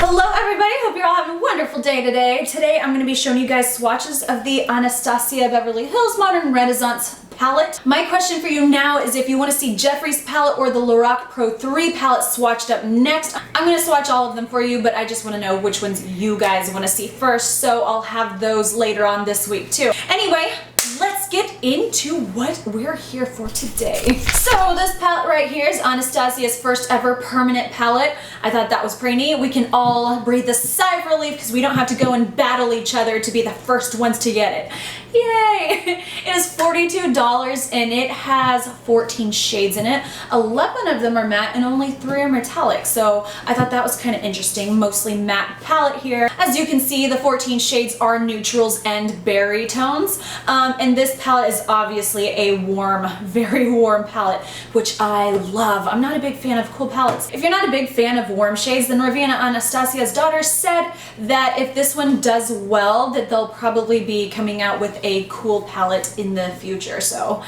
Hello everybody, hope you're all having a wonderful day today. Today I'm going to be showing you guys swatches of the Anastasia Beverly Hills Modern Renaissance palette. My question for you now is if you want to see Jeffree's palette or the Lorac Pro 3 palette swatched up next. I'm going to swatch all of them for you, but I just want to know which ones you guys want to see first, so I'll have those later on this week too. Anyway, let's get into what we're here for today. So this palette right here is Anastasia's first ever permanent palette. I thought that was pretty neat. We can all breathe a sigh of relief because we don't have to go and battle each other to be the first ones to get it. Yay! It is $42 and it has 14 shades in it. 11 of them are matte and only 3 are metallic. So I thought that was kind of interesting. Mostly matte palette here. As you can see, the 14 shades are neutrals and berry tones. And this palette is obviously a warm, very warm palette, which I love. I'm not a big fan of cool palettes. If you're not a big fan of warm shades, then Ravenna, Anastasia's daughter, said that if this one does well, that they'll probably be coming out with a cool palette in the future. So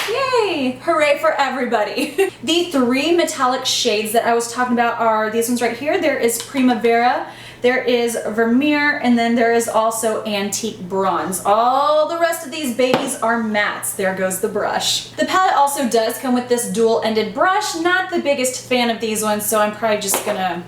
yay! Hooray for everybody. The 3 metallic shades that I was talking about are these ones right here. There is Primavera, there is Vermeer, and then there is also Antique Bronze. All the rest of these babies are mattes. There goes the brush. The palette also does come with this dual-ended brush. Not the biggest fan of these ones, so I'm probably just gonna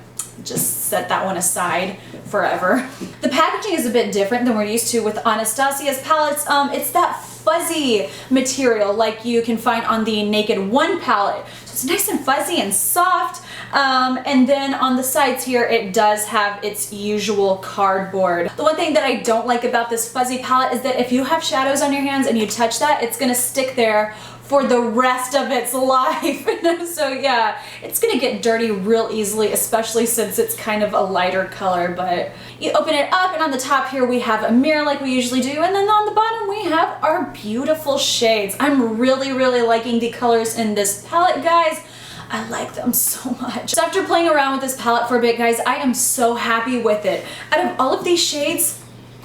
set that one aside forever. The packaging is a bit different than we're used to with Anastasia's palettes. It's that fuzzy material like you can find on the Naked One palette. So it's nice and fuzzy and soft. And then on the sides here, it does have its usual cardboard. The one thing that I don't like about this fuzzy palette is that if you have shadows on your hands and you touch that, it's gonna stick there for the rest of its life. So yeah, it's gonna get dirty real easily, especially since it's kind of a lighter color. But you open it up and on the top here we have a mirror like we usually do, and then on the bottom we have our beautiful shades. I'm really liking the colors in this palette, guys. I like them so much. So after playing around with this palette for a bit, guys, I am so happy with it. Out of all of these shades,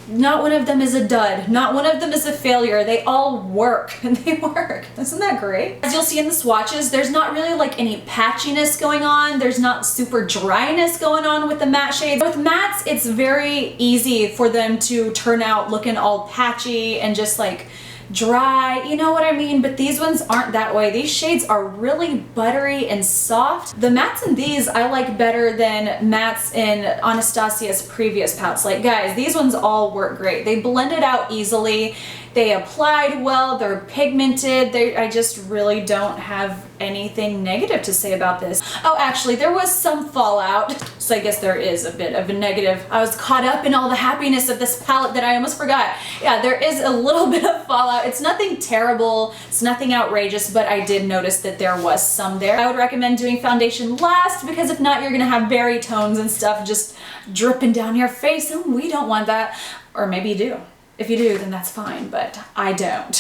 not one of them is a dud. Not one of them is a failure. They all work. They work. Isn't that great? As you'll see in the swatches, there's not really like any patchiness going on. There's not super dryness going on with the matte shades. With mattes, it's very easy for them to turn out looking all patchy and just like dry, you know what I mean? But these ones aren't that way. These shades are really buttery and soft. The mattes in these I like better than mattes in Anastasia's previous palettes. Like guys, these ones all work great. They blended out easily. They applied well, they're pigmented. I just really don't have anything negative to say about this. Oh, actually, there was some fallout, so I guess there is a bit of a negative. I was caught up in all the happiness of this palette that I almost forgot. Yeah, there is a little bit of fallout. It's nothing terrible, it's nothing outrageous, but I did notice that there was some there. I would recommend doing foundation last, because if not, you're gonna have berry tones and stuff just dripping down your face, and we don't want that. Or maybe you do. If you do, then that's fine, but I don't.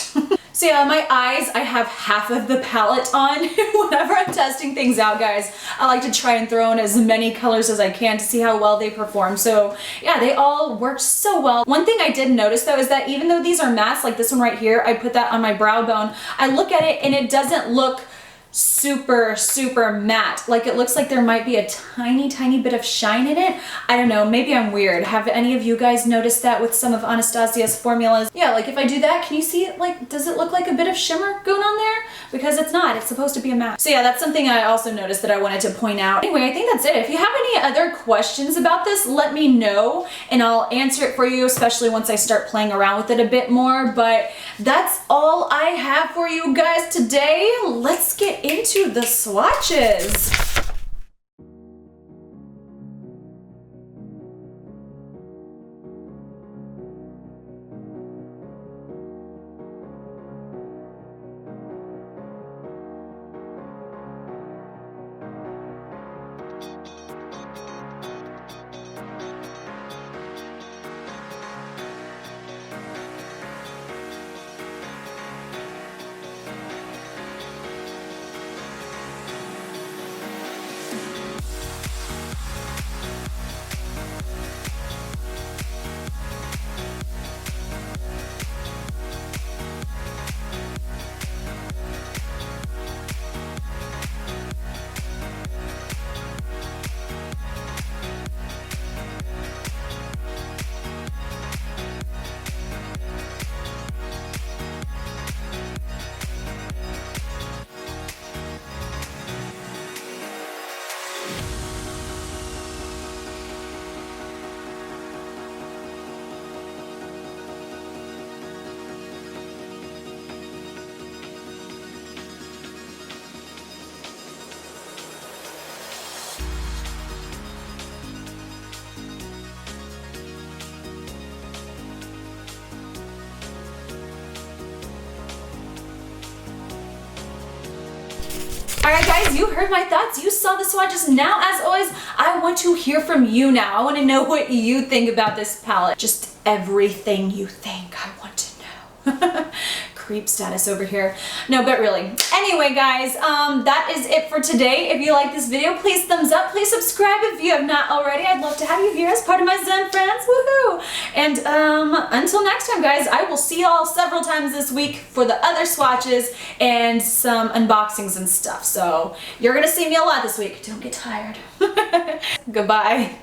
So yeah, my eyes, I have half of the palette on. Whenever I'm testing things out, guys, I like to try and throw in as many colors as I can to see how well they perform. So yeah, they all worked so well. One thing I did notice though is that even though these are mattes, like this one right here, I put that on my brow bone, I look at it and it doesn't look super matte. Like it looks like there might be a tiny bit of shine in it. I don't know, maybe I'm weird. Have any of you guys noticed that with some of Anastasia's formulas? Yeah, like if I do that, can you see it? Like, does it look like a bit of shimmer going on there? Because it's not, it's supposed to be a matte. So yeah, that's something I also noticed that I wanted to point out. Anyway, I think that's it. If you have any other questions about this, let me know and I'll answer it for you, especially once I start playing around with it a bit more. But that's all I have for you guys today. Let's get into the swatches. Alright guys, you heard my thoughts. You saw the swatches. Now, as always, I want to hear from you now. I want to know what you think about this palette. Just everything you think. I want to know. Creep status over here. No, but really. Anyway, guys, that is it for today. If you like this video, please thumbs up. Please subscribe if you have not already. I'd love to have you here as part of my Zen friends. Woohoo! And until next time, guys, I will see y'all several times this week for the other swatches and some unboxings and stuff. So you're gonna see me a lot this week. Don't get tired. Goodbye.